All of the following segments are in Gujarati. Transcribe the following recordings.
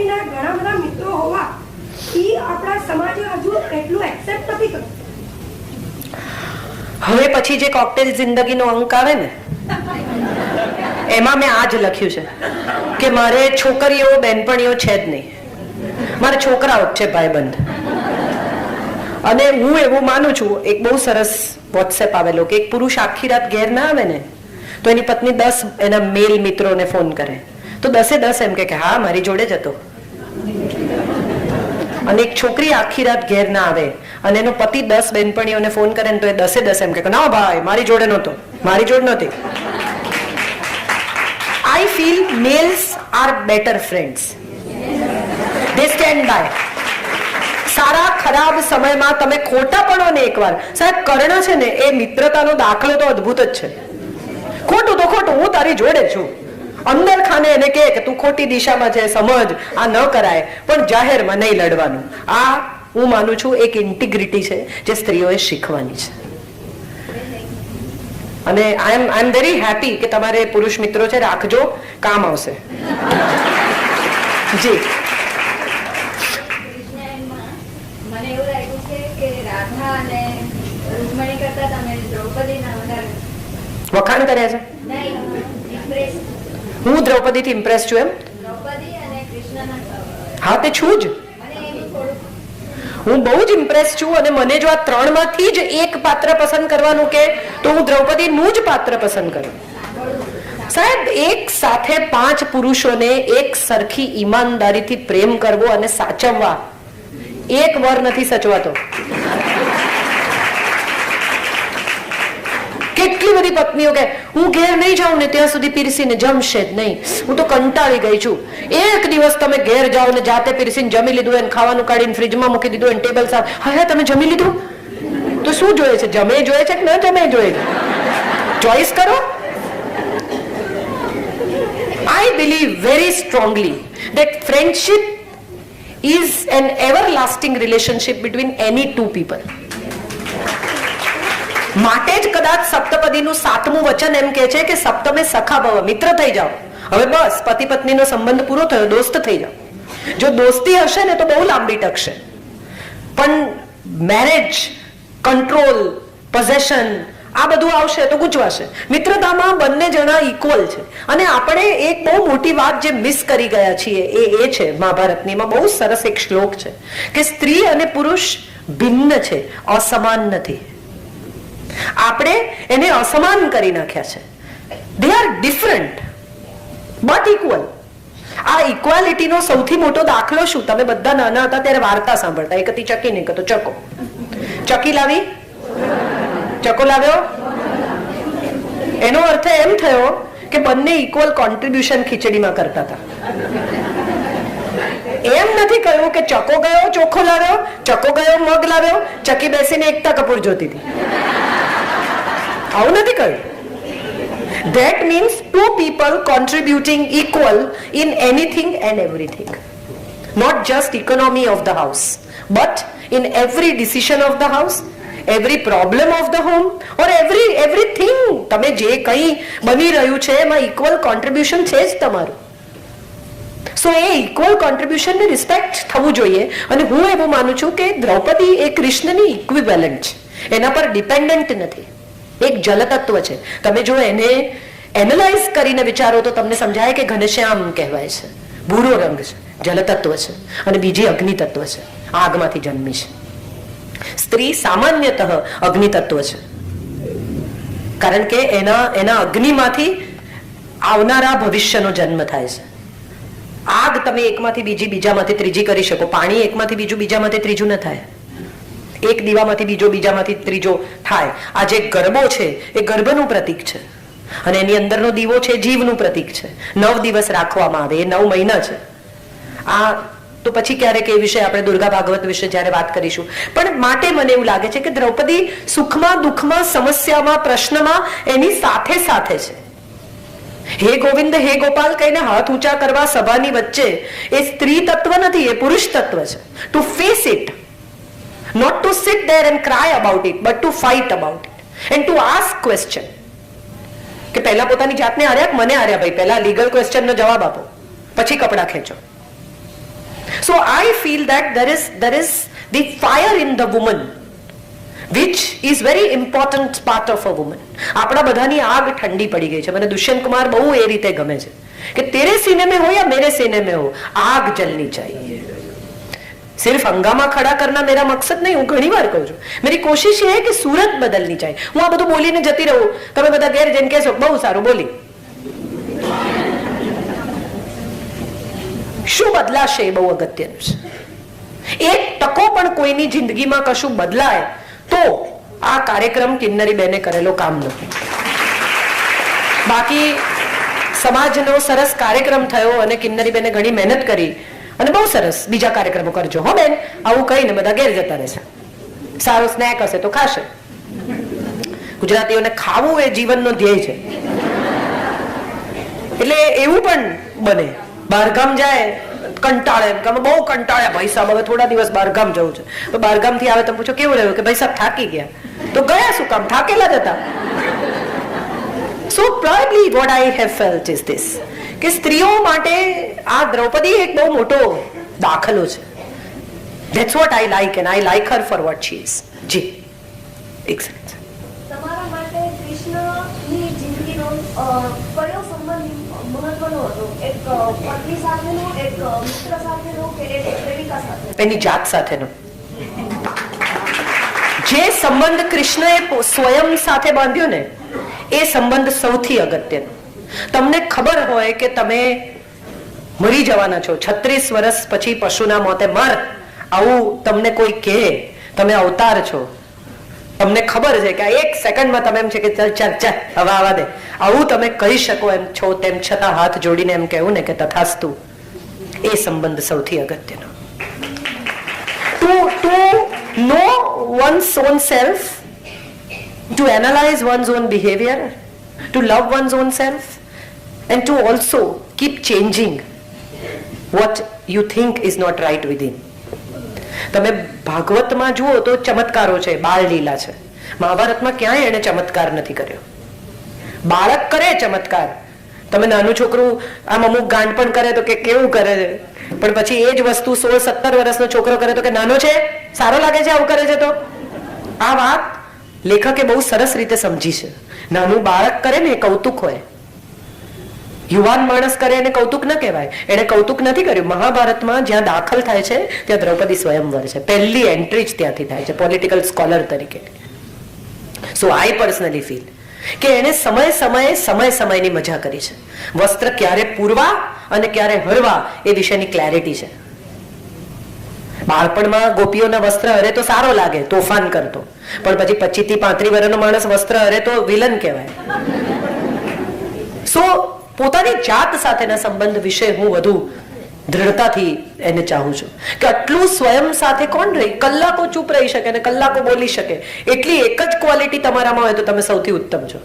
દ્રૌપદીના ઘણા બધા મિત્રો હોવા એ આપણા સમાજે હજુ એટલું એક્સેપ્ટ નથી કરતું. હવે પછી જે કોકટેલ જિંદગીનો અંક આવે ને એમાં મેં આ જ લખ્યું છે કે મારે છોકરીઓ બેનપણીઓ છે જ નહીં, મારે છોકરાઓ જ છે ભાઈબંધ. અને હું એવું માનું છું, એક બહુ સરસ વોટ્સએપ આવેલો કે એક પુરુષ આખી રાત ઘેર ના આવે ને તો એની પત્ની 10 એના મેલ મિત્રોને ફોન કરે તો 10 એમ કે હા મારી જોડે જ હતો. અને એક છોકરી આખી રાત ઘેર ના આવે અને એનો પતિ 10 બેનપણીઓને ફોન કરે ને તો એ 10 એમ કે ના ભાઈ મારી જોડે નહોતો, મારી જોડે નહોતી. I feel males are better friends. They stand by. સારા ખરાબ સમયમાં તમે ખોટા પડો ને એકવાર, સાહેબ કર્ણ છે ને એ મિત્રતાનો દાખલો તો અદ્ભુત જ છે. ખોટું તો ખોટું, હું તારી જોડે છું. અંદર ખાને એને કહે કે તું ખોટી દિશામાં છે, સમજ આ ન કરાય, પણ જાહેરમાં નહીં લડવાનું. આ હું માનું છું એક ઇન્ટિગ્રિટી છે જે સ્ત્રીઓએ શીખવાની છે. અને આઈ એમ વેરી હેપી કે તમારે પુરુષ મિત્રો છે, રાખજો, કામ આવશે. જી મને એવું લાગ્યું છે કે રાધા અને રૂકમણી કરતા તમે દ્રૌપદીના વધારે વખાણ કર્યા છે. નહીં ઇમ્પ્રેસ હું દ્રૌપદીથી ઇમ્પ્રેસ છું એમ? દ્રૌપદી અને કૃષ્ણના હા તે છું જ. મને એનું થોડું હું બહુ જ ઇમ્પ્રેસ છું. અને મને જો આ 3 માંથી જ એક પાત્ર પસંદ કરવાનું કે તો હું દ્રૌપદીનું જ પાત્ર પસંદ કરું. સાહેબ એક સાથે 5 પુરુષોને એક સરખી ઈમાનદારીથી પ્રેમ કરવો અને સાચવવા એક વર નથી સચવાતો. કેટલી બધી પત્નીઓ કે હું ઘેર નહીં જાઉં ને ત્યાં સુધી પીરસીને જમશે જ નહીં, હું તો કંટાળી ગઈ છું. એક દિવસ તમે ઘેર જાઓ ને જાતે પીરસીને જમી લીધું એને ખાવાનું કાઢીને ફ્રીજમાં મૂકી દીધું એને ટેબલ સાફ, હા તમે જમી લીધું તો શું જોઈએ છે? જમે જોઈએ છે કે ન જમે જોઈએ છે? ચોઈસ કરો. I believe very strongly that friendship is an everlasting relationship between any two people. માટે જ કદાચ સપ્તપદીનું 7મું વચન એમ કહે છે કે સપ્તમે સખા ભવ, મિત્ર થઈ જાઓ. હવે બસ પતિ પત્નીનો સંબંધ પૂરો થયો, દોસ્ત થઈ જાઓ. જો દોસ્તી હશે ને તો બહુ લાંબી ટકશે, પણ મેરેજ, કંટ્રોલ, પોઝેશન આ બધું આવશે તો ગુંચવાશે. મિત્રતામાં બંને જણા ઇક્વલ છે. અને આપણે એક બહુ મોટી વાત જે મિસ કરી ગયા છીએ એ છે, મહાભારતનીમાં બહુ સરસ એક શ્લોક છે કે સ્ત્રી અને પુરુષ ભિન્ન છે, અસમાન નથી. આપણે એને અસમાન કરી નાખ્યા છે. They are different but equal. આ ઇક્વાલિટીનો સૌથી મોટો દાખલો શું? તમે બધા નાના હતા ત્યારે વાર્તા સાંભળતા, એક હતી ચકી ને એક હતો ચકો. ચકી લાવી, ચકો લાવ્યો, એનો અર્થ એમ થયો કે બંને ઇક્વલ કોન્ટ્રીબ્યુશન ખીચડીમાં કરતા હતા. એમ નથી કહ્યું કે ચકો ગયો ચોખ્ખો લાવ્યો, ચકો ગયો મગ લાવ્યો, ચકી બેસીને એકતા કપૂર જોતી હતી. આવું નથી કહ્યું. That means two people contributing equal in anything and everything. Not just economy of the house, but in every decision of the house, every problem of the home, or everything. તમે જે કંઈ બની રહ્યું છે એમાં ઇક્વલ કોન્ટ્રીબ્યુશન છે જ તમારું. સો એ ઇક્વલ કોન્ટ્રીબ્યુશનને રિસ્પેક્ટ થવું જોઈએ. અને હું એવું માનું છું કે દ્રૌપદી એ કૃષ્ણની ઇક્વિવેલન્ટ છે, એના પર ડિપેન્ડન્ટ નથી. એક જલતત્વ છે. તમે જો એને એનાલાઇઝ કરીને વિચારો તો તમને સમજાય કે ઘનશ્યામ કહેવાય છે, ભૂરો રંગ છે, જલતત્વ છે, અને બીજી અગ્નિ તત્વ છે, આગમાંથી જન્મી છે. સ્ત્રી સામાન્યતઃ અગ્નિ તત્વ છે, કારણ કે એના અગ્નિમાંથી આવનારા ભવિષ્યનો જન્મ થાય છે. આગ તમે એકમાંથી બીજી, બીજામાંથી ત્રીજી કરી શકો. પાણી એકમાંથી બીજું, બીજામાંથી ત્રીજું ન થાય. એક દીવામાંથી બીજો, બીજામાંથી ત્રીજો થાય. આ જે ગરબો છે એ ગર્ભનું પ્રતીક છે, અને એની અંદરનો દીવો છે જીવનું પ્રતીક છે. 9 દિવસ રાખવામાં આવે, એ 9 મહિના છે. આ તો પછી ક્યારેક એ વિશે આપણે દુર્ગા ભાગવત વિશે જ્યારે વાત કરીશું. પણ માટે મને એવું લાગે છે કે દ્રૌપદી સુખમાં, દુઃખમાં, સમસ્યામાં, પ્રશ્નમાં એની સાથે સાથે છે. હે ગોવિંદ, હે ગોપાલ કહીને હાથ ઊંચા કરવા સભાની વચ્ચે એ સ્ત્રી તત્વ નથી, એ પુરુષ તત્વ છે. To face it, not to sit there and cry about it, but to fight about it and to ask question. કે પહેલા પોતાની જાતને હાર્યા, મને હાર્યા ભાઈ, પહેલા લીગલ ક્વેશ્ચનનો જવાબ આપો, પછી કપડા ખેંચો. So I feel that there is the fire in the woman which is very important part of a woman. આપણા બધાની આગ ઠંડી પડી ગઈ છે. મને દુષ્યંત કુમાર બહુ એ રીતે ગમે છે કે તેરે सीने में हो या मेरे सीने में हो, आग जलनी चाहिए. सिर्फ हंगामा खड़ा करना मेरा मकसद नहीं. હું ઘણી વાર કહું છું, मेरी कोशिश ये है कि सूरत बदलनी चाहिए. હું આ બધું બોલીને જતી રહું, તમે બધા ઘેર જઈને કહેશો બહુ સારું બોલી. શું બદલાશે એ બહુ અગત્યનું છે. એક ટકો પણ કોઈની જિંદગીમાં કશું બદલાય તો આ કાર્યક્રમ કિન્નરી બેને કરેલો કામનો. બાકી સમાજનો સરસ કાર્યક્રમ થયો અને કિન્નરી બેને ઘણી મહેનત કરી અને બહુ સરસ બીજા કાર્યક્રમો કરજો હો બેન, આવું કહીને બધા ઘેર જતા રહેશે. સારો સ્નેક હશે તો ખાશે. ગુજરાતીઓને ખાવું એ જીવનનો ધ્યેય છે. એટલે એવું પણ બને બહારગામ જાય કંટાળે, એમ કે બહુ કંટાળ્યા ભાઈ સાહેબ, હવે થોડા દિવસ બહારગામ જવું છે. તો બહારગામ થી આવે તો પૂછો કેવું રહ્યું, કે ભાઈ સાહેબ થાકી ગયા. તો ગયા શું કામ, થાકેલા જ હતા. So probably what I have felt is this, કે સ્ત્રીઓ માટે આ દ્રૌપદી એક બહુ મોટો દાખલો છે. That's what I like and I like her for what she is. જી એક્સેલન્ટ. તમારા માટે કૃષ્ણની જિંદગીનો કયો સંબંધ મહત્વનો હતો? એક પત્ની સાથેનો, એક મિત્ર સાથેનો, કે એક પ્રેમિકા સાથે? એની જાત સાથેનો. જે સંબંધ કૃષ્ણએ સ્વયં સાથે બાંધ્યો ને એ સંબંધ સૌથી અગત્યનો. તમને ખબર હોય કે તમે મરી જવાના છો, 36 વર્ષ પછી પશુના મોતે મર, આવું તમને કોઈ કહે, તમે અવતાર છો, તમને ખબર છે કે એક સેકન્ડમાં તમે એમ છે કે ચાલ ચાલ ચાલ હવે આવા દે, આવું તમે કહી શકો એમ છો, તેમ છતાં હાથ જોડીને એમ કહેવું ને કે તથાસ્તુ, એ સંબંધ સૌથી અગત્યનો. To know one's own self, to analyze one's own behavior, to love one's own self, and to also keep changing what you think is not right within. તમે ભાગવતમાં જુઓ તો ચમત્કારો છે, બાળ લીલા છે. મહાભારતમાં ક્યાંય એને ચમત્કાર નથી કર્યો. બાળક કરે ચમત્કાર, તમે નાનું છોકરું આમ અમુક ગાંડ પણ કરે તો કે કેવું કરે છે, પણ પછી એ જ વસ્તુ 16-17 વર્ષનો છોકરો કરે તો કે નાનો છે, સારો લાગે છે આવું કરે છે. તો આ વાત લેખકે બહુ સરસ રીતે સમજી છે. નાનું બાળક કરે ને એ કૌતુક હોય, યુવાન માણસ કરે એને કૌતુક ન કહેવાય. એને કૌતુક નથી કર્યું. મહાભારતમાં જ્યાં દાખલ થાય છે ત્યાં દ્રૌપદી સ્વયંવર છે. પહેલી એન્ટ્રી જ ત્યાંથી થાય છે પોલિટિકલ સ્કોલર તરીકે. સો આઈ પર્સનલી ફીલ કે એને સમયની મજા કરી છે. વસ્ત્ર ક્યારે પૂરવા અને ક્યારે હરવા એ વિશેની ક્લેરિટી છે. બાળપણમાં ગોપીઓના વસ્ત્ર હરે તો સારો લાગે, તોફાન કરતો, પણ પછી 25 થી 35 વર્ષનો માણસ વસ્ત્ર હરે તો વિલન કહેવાય. સો પોતાની જાત સાથેના સંબંધ વિશે હું વધુ દ્રઢતાથી એને ચાહું છું કે આટલું સ્વયં સાથે કોણ રહી, કલાકો ચૂપ રહી શકે અને કલાકો બોલી શકે, એટલી એક જ ક્વોલિટી તમારામાં હોય તો તમે સૌથી ઉત્તમ છો.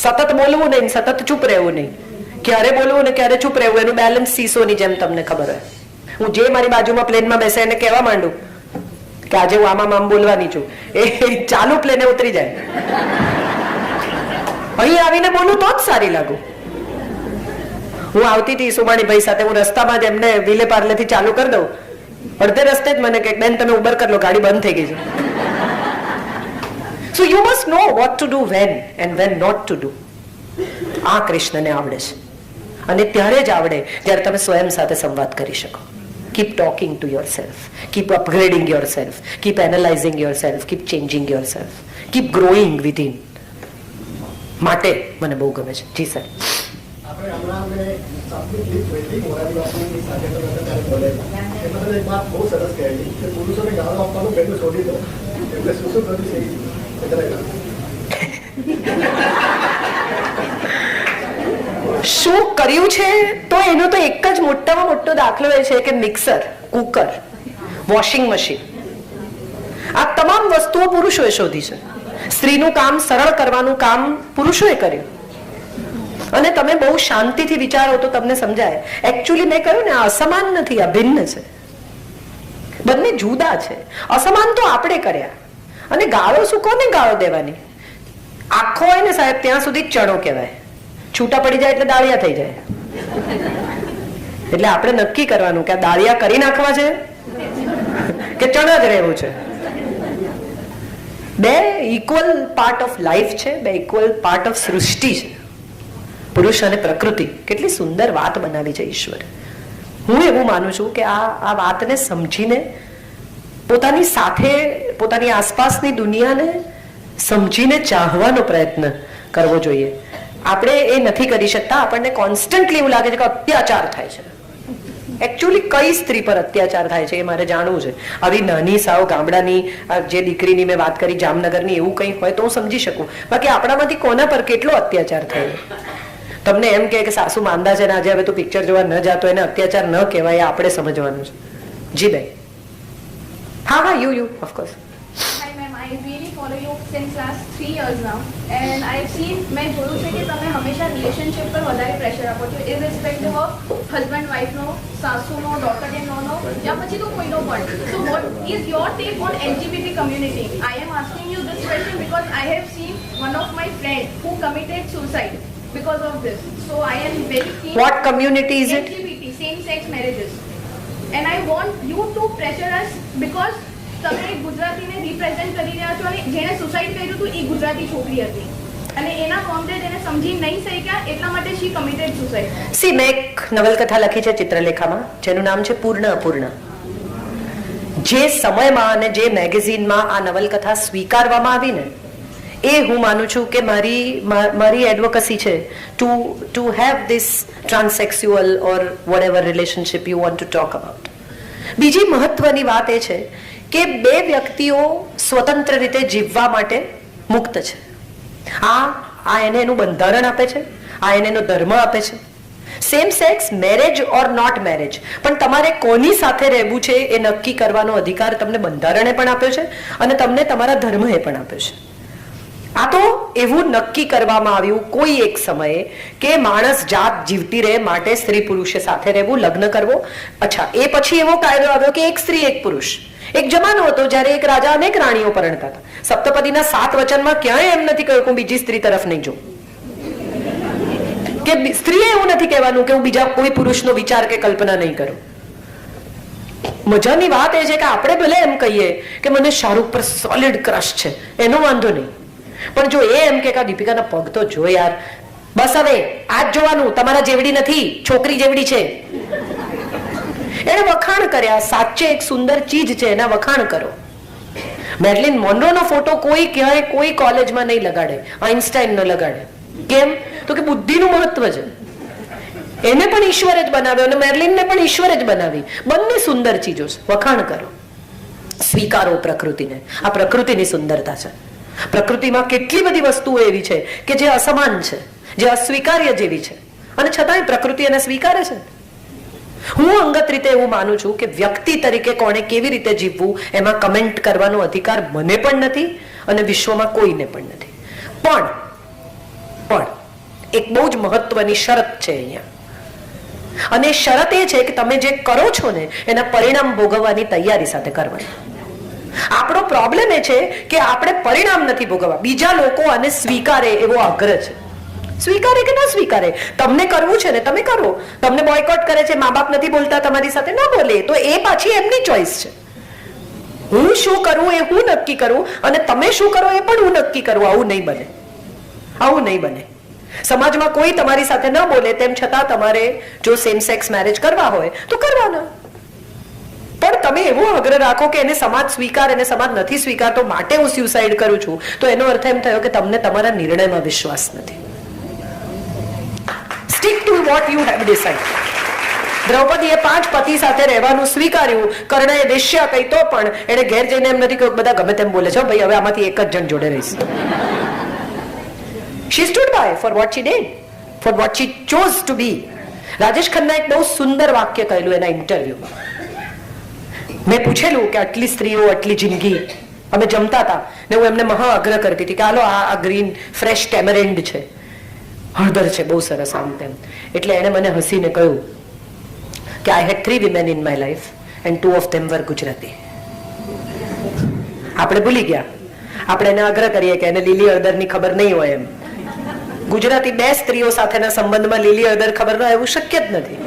સતત બોલવું નહીં, સતત ચૂપ રહેવું નહીં, ક્યારે બોલવું ને ક્યારે ચૂપ રહેવું, એનું બેલેન્સ સીસોની જેમ તમને ખબર હોય. હું જે મારી બાજુમાં પ્લેનમાં બેસે એને કહેવા માંડું કે આજે હું આમ બોલવાની છું, એ ચાલુ પ્લેને ઉતરી જાય. અહીં આવીને બોલું તો જ સારી લાગુ. હું આવતી હતી સુમાણીભાઈ સાથે, હું રસ્તામાં જ એમને વિલે પાર્લેથી ચાલુ કરી દઉં, અડધે રસ્તે જ મને કે બેન તમે ઉબર કરી લો, ગાડી બંધ થઈ ગઈ છે. So you must know what to do when and when not to do. આ કૃષ્ણને આવડે છે અને ત્યારે જ આવડે જ્યારે તમે સ્વયં સાથે સંવાદ કરી શકો. Keep talking to yourself, keep upgrading yourself, keep analyzing yourself, keep changing yourself, keep growing within. માટે મને બહુ ગમે છે. જી સર. આપણે હમણાં સાપની ક્લિપ જોઈ મોરારી બાપુની સાથે ત્યારે બોલેલા એમાં એક વાત બહુ સરસ કહેલી કે પુરુષોને ગાળો આપવાનું પહેલું છોડી દો, એટલે શું કર્યું છે શું કર્યું છે તો એનો તો એક જ મોટામાં મોટો દાખલો એ છે કે મિક્સર, કુકર, વોશિંગ મશીન, આ તમામ વસ્તુઓ પુરુષોએ શોધી છે. સ્ત્રીનું કામ સરળ કરવાનું કામ પુરુષોએ કર્યું. અને તમે બહુ શાંતિથી વિચારો તો તમને સમજાય. એકચ્યુઅલી મેં કહ્યું ને, આ અસમાન નથી, આ ભિન્ન છે, બંને જુદા છે. અસમાન તો આપણે કર્યા. અને ગાળો શું, કોને ગાળો દેવાની? આખો હોય ને સાહેબ ત્યાં સુધી ચણો કહેવાય, છૂટા પડી જાય એટલે દાળિયા થઈ જાય. એટલે આપણે નક્કી કરવાનું કે આ દાળિયા કરી નાખવા છે કે ચણા જ રહેવું છે. બે ઇક્વલ પાર્ટ ઓફ લાઈફ છે, બે ઇક્વલ પાર્ટ ઓફ સૃષ્ટિ છે, પુરુષ અને પ્રકૃતિ. કેટલી સુંદર વાત બનાવી છે ઈશ્વરે. હું એવું માનું છું કે આ વાતને સમજીને પોતાની સાથે, પોતાની આસપાસની દુનિયાને સમજીને ચાહવાનો પ્રયત્ન કરવો જોઈએ. આપણે એ નથી કરી શકતા. આપણને કોન્સ્ટન્ટલી એવું લાગે છે કે અત્યાચાર થાય છે. એકચ્યુઅલી કઈ સ્ત્રી પર અત્યાચાર થાય છે એ મારે જાણવું છે. આવી નાની સાવ ગામડાની જે દીકરીની મેં વાત કરી જામનગરની, એવું કંઈ હોય તો હું સમજી શકું. બાકી આપણામાંથી કોના પર કેટલો અત્યાચાર થયો? તમને એમ કે સાસુ માંદા છે ને આજે હવે તું પિક્ચર જોવા ન જાતો, એને અત્યાચાર ન કહેવાય, આપણે સમજવાનું છે. જી બેન. હા, you of course. Hi ma'am, I really follow you since last 3 years now and I've seen, મેં જોયું છે કે તમે હંમેશા રિલેશનશિપ પર વધારે પ્રેશર આપો છો, irrespective of husband wife no, સાસુનો, daughter in law નો, યા પછી તો કોઈનો પણ. So what is your take on LGBT community? I am asking you this question because I have seen one of my friends who committed suicide because of this. So I am very keen. What community is it? LGBT, same sex marriages. And I want you to pressure us because તમે ગુજરાતીને રિપ્રેઝન્ટ કરી રહ્યા છો અને જેણે સુસાઇડ કર્યું હતું એ ગુજરાતી છોકરી હતી અને એના ફોર્મને જેને સમજી નહીં શક્યા એટલા માટે શી કમિટેડ સુસાઇડ. સી, મેં એક નવલકથા લખી છે ચિત્રલેખામાં જેનું નામ છે પૂર્ણ અપૂર્ણ. જે સમયમાં અને જે મેગેઝિનમાં આ નવલકથા સ્વીકારવામાં આવી ને, એ હું માનું છું કે મારી એડવોકસી છે to have this transsexual or whatever relationship you want to talk about. બીજી મહત્વની વાત એ છે કે બે વ્યક્તિઓ સ્વતંત્ર રીતે જીવવા માટે મુક્ત છે. આ એને એનું બંધારણ આપે છે, આ એને એનો ધર્મ આપે છે. Same sex marriage or not marriage, પણ તમારે કોની સાથે રહેવું છે એ નક્કી કરવાનો અધિકાર તમને બંધારણે પણ આપ્યો છે અને તમને તમારા ધર્મએ પણ આપ્યો છે. આ તો એવું નક્કી કરવામાં આવ્યું કોઈ એક સમયે કે માણસ જાત જીવતી રહે માટે સ્ત્રી પુરુષે સાથે રહેવું, લગ્ન કરવો. અચ્છા, એ પછી એવો કાયદો આવ્યો કે એક સ્ત્રી એક પુરુષ. એક જમાનો હતો જ્યારે એક રાજા અનેક રાણીઓ પરણતા હતા. સપ્તપદીના 7 વચનમાં ક્યાંય એમ નથી કહ્યું કે હું બીજી સ્ત્રી તરફ નહીં જોઉં, કે સ્ત્રીએ એવું નથી કહેવાનું કે હું બીજા કોઈ પુરુષનો વિચાર કે કલ્પના નહીં કરું. મજાની વાત એ છે કે આપણે ભલે એમ કહીએ કે મને શાહરૂખ પર સોલિડ ક્રશ છે, એનો વાંધો નહીં, પણ જો એ એમ કે દીપિકાના પગ તો જો યાર, બસ હવે આ જ જોવાનું, તમારા જેવડી નથી, છોકરી જેવડી છે. એને વખાણ કર્યા. સાચે એક સુંદર ચીજ છે, એના વખાણ કરો. મેર્લિન મોનરોનો ફોટો કોઈ ક્યાંય કોઈ કોલેજમાં નહીં લગાડે, આઇન્સ્ટાઈન ન લગાડે. કેમ? તો કે બુદ્ધિનું મહત્વ છે. એને પણ ઈશ્વરે જ બનાવ્યો અને મેર્લિનને પણ ઈશ્વરે જ બનાવી. બંને સુંદર ચીજો છે, વખાણ કરો, સ્વીકારો પ્રકૃતિને. આ પ્રકૃતિની સુંદરતા છે. પ્રકૃતિમાં કેટલી બધી વસ્તુઓ એવી છે કે જે અસમાન છે, જે અસ્વીકાર્ય જેવી છે, અને છતાંય પ્રકૃતિ એને સ્વીકારે છે. હું અંગત રીતે એવું માનું છું કે વ્યક્તિ તરીકે કોણે કેવી રીતે જીવવું એમાં કમેન્ટ કરવાનો અધિકાર મને પણ નથી અને વિશ્વમાં કોઈને પણ નથી. પણ એક બહુ જ મહત્વની શરત છે અહીંયા, અને શરત એ છે કે તમે જે કરો છો ને એના પરિણામ ભોગવવાની તૈયારી સાથે કરવાની. આપણો પ્રોબ્લેમ એ છે કે આપણે પરિણામ નથી ભોગવવા. બીજા લોકો આને સ્વીકારે એવો આગ્રહ છે. સ્વીકારે કે ના સ્વીકારે, તમને કરવું છે ને તમે કરો. તમને બોયકોટ કરે છે, મા બાપ નથી બોલતા તમારી સાથે, ના બોલે, તો એ પાછી એમની ચોઈસ છે. હું શું કરું એ હું નક્કી કરું અને તમે શું કરો એ પણ હું નક્કી કરું. આવું નહીં બને, આવું નહીં બને. સમાજમાં કોઈ તમારી સાથે ન બોલે તેમ છતાં તમારે જો સેમ સેક્સ મેરેજ કરવા હોય તો કરવાના, પણ તમે એવો આગ્રહ રાખો કે એને સમાજ સ્વીકાર અને સમાજ નથી સ્વીકારતો માટે હું સ્યુસાઇડ કરું છું, તો એનો અર્થ એમ થયો કે તમને તમારા નિર્ણયમાં વિશ્વાસ નથી. Stick to what you have decide. દ્રૌપદીએ 5 પતિ સાથે રહેવાનું સ્વીકાર્યું. કર્ણએ વેશ્યા કહી તો પણ એને ઘેર જઈને એમ નથી કહ્યું બધા ગમે તેમ બોલે છે ભાઈ, હવે આમાંથી એક જ જણ જોડે રહીશ. She stood by for what she did, for what she chose to be. Rajesh Khanna એક બહુ સુંદર વાક્ય કહેલું એના ઇન્ટરવ્યુમાં. મેં પૂછેલું કે આટલી સ્ત્રીઓ, આટલી જિંદગી. અમે જમતા હતા ને હું એમને મહા આગ્રહ કરતી હતી કે હાલો આ ગ્રીન ફ્રેશ ટેમરેન્ડ છે, હળદર છે, બહુ સરસ આમ તેમ. એટલે એણે મને હસીને કહ્યું કે I had 3 women in my life and 2 of them were Gujarati. આપણે ભૂલી ગયા, આપણે એને આગ્રહ કરીએ કે એને લીલી હળદરની ખબર નહીં હોય એમ. ગુજરાતી 2 સ્ત્રીઓ સાથેના સંબંધમાં લીલી હળદર ખબર ન હોય એવું શક્ય જ નથી.